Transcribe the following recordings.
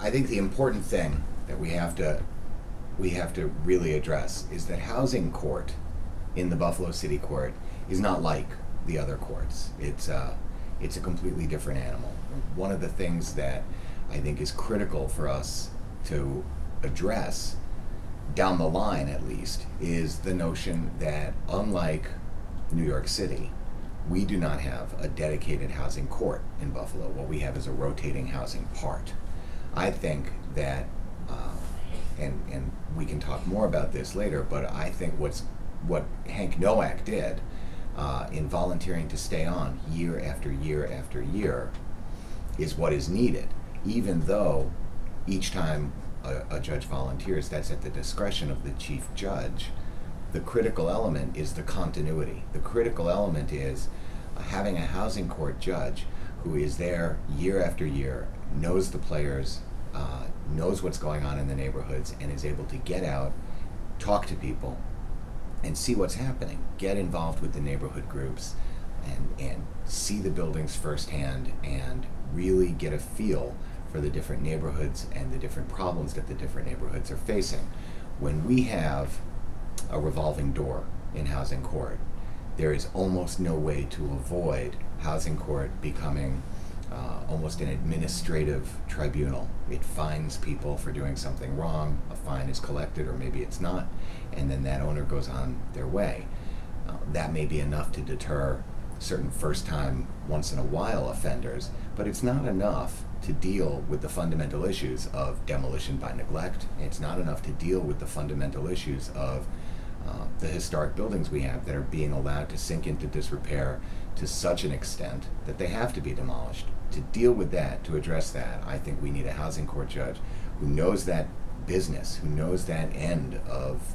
I think the important thing that we have to really address is that housing court in the Buffalo City Court is not like the other courts. It's a completely different animal. One of the things that I think is critical for us to address down the line, at least, is the notion that unlike New York City, we do not have a dedicated housing court in Buffalo. What we have is a rotating housing part. I think that, and we can talk more about this later, but I think what Hank Nowak did in volunteering to stay on year after year after year is what is needed, even though each time a judge volunteers, that's at the discretion of the chief judge. The critical element is the continuity. The critical element is having a housing court judge who is there year after year, knows the players, knows what's going on in the neighborhoods, and is able to get out, talk to people, and see what's happening. Get involved with the neighborhood groups and see the buildings firsthand and really get a feel for the different neighborhoods and the different problems that the different neighborhoods are facing. When we have a revolving door in housing court, there is almost no way to avoid housing court becoming almost an administrative tribunal. It fines people for doing something wrong, a fine is collected, or maybe it's not, and then that owner goes on their way. That may be enough to deter certain first-time, once-in-a-while offenders, but it's not enough to deal with the fundamental issues of demolition by neglect. It's not enough to deal with the fundamental issues of the historic buildings we have that are being allowed to sink into disrepair to such an extent that they have to be demolished. To deal with that, to address that, I think we need a housing court judge who knows that business, who knows that end of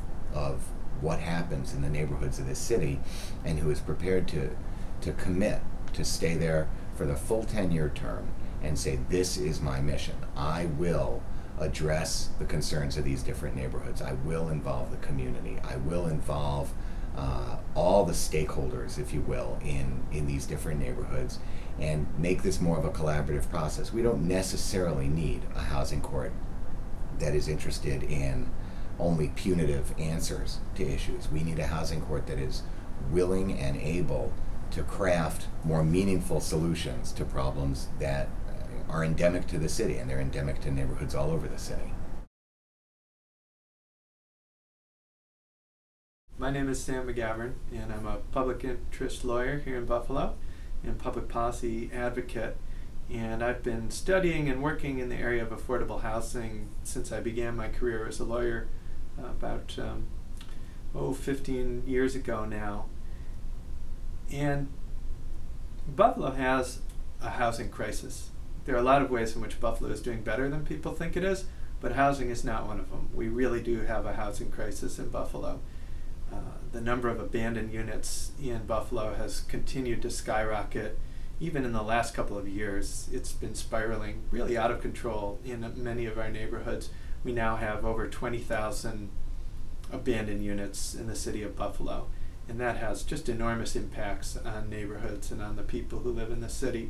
what happens in the neighborhoods of this city, and who is prepared to commit to stay there for the full 10-year term and say, this is my mission. I will address the concerns of these different neighborhoods. I will involve the community. I will involve all the stakeholders, if you will, in these different neighborhoods, and make this more of a collaborative process. We don't necessarily need a housing court that is interested in only punitive answers to issues. We need a housing court that is willing and able to craft more meaningful solutions to problems that are endemic to the city, and they're endemic to neighborhoods all over the city. My name is Sam Magavern, and I'm a public interest lawyer here in Buffalo and public policy advocate. And I've been studying and working in the area of affordable housing since I began my career as a lawyer about 15 years ago now. And Buffalo has a housing crisis. There are a lot of ways in which Buffalo is doing better than people think it is, but housing is not one of them. We really do have a housing crisis in Buffalo. The number of abandoned units in Buffalo has continued to skyrocket. Even in the last couple of years, it's been spiraling really out of control in many of our neighborhoods. We now have over 20,000 abandoned units in the city of Buffalo, and that has just enormous impacts on neighborhoods and on the people who live in the city.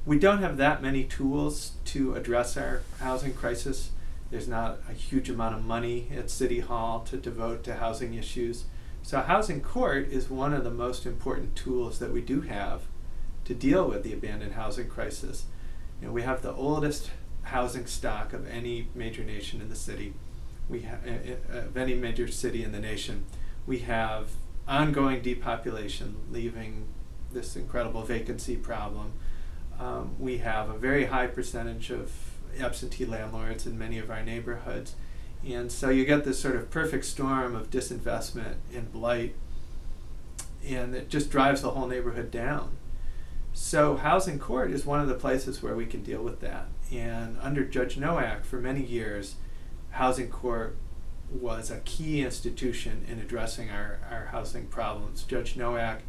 We don't have that many tools to address our housing crisis. There's not a huge amount of money at City Hall to devote to housing issues. So housing court is one of the most important tools that we do have to deal with the abandoned housing crisis. You know, we have the oldest housing stock of any major nation in the city. Of any major city in the nation. We have ongoing depopulation, leaving this incredible vacancy problem. We have a very high percentage of absentee landlords in many of our neighborhoods. And so you get this sort of perfect storm of disinvestment and blight, and it just drives the whole neighborhood down. So housing court is one of the places where we can deal with that. And under Judge Nowak, for many years, housing court was a key institution in addressing our housing problems. Judge Nowak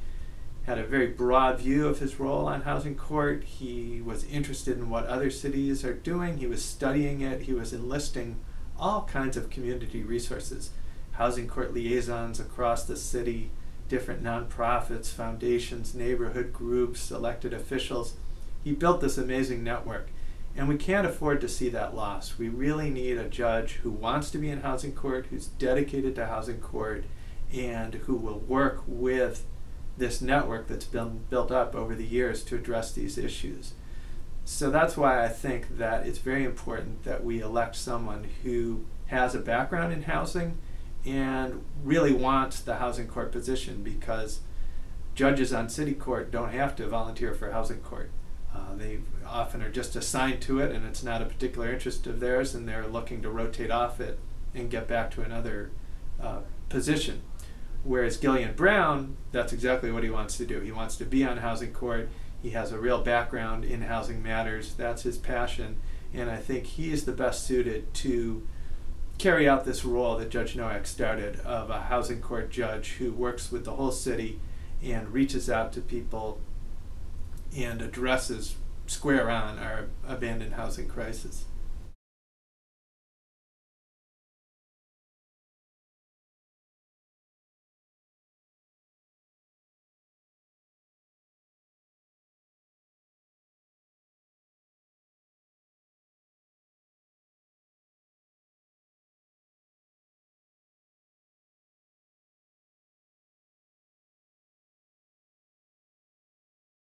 had a very broad view of his role on housing court. He was interested in what other cities are doing. He was studying it. He was enlisting all kinds of community resources, housing court liaisons across the city, different nonprofits, foundations, neighborhood groups, elected officials. He built this amazing network. And we can't afford to see that lost. We really need a judge who wants to be in housing court, who's dedicated to housing court, and who will work with this network that's been built up over the years to address these issues. So that's why I think that it's very important that we elect someone who has a background in housing and really wants the housing court position, because judges on city court don't have to volunteer for housing court. They often are just assigned to it, and it's not a particular interest of theirs, and they're looking to rotate off it and get back to another position. Whereas Gillian Brown, that's exactly what he wants to do. He wants to be on housing court. He has a real background in housing matters. That's his passion, and I think he is the best suited to carry out this role that Judge Nowak started, of a housing court judge who works with the whole city and reaches out to people and addresses square on our abandoned housing crisis.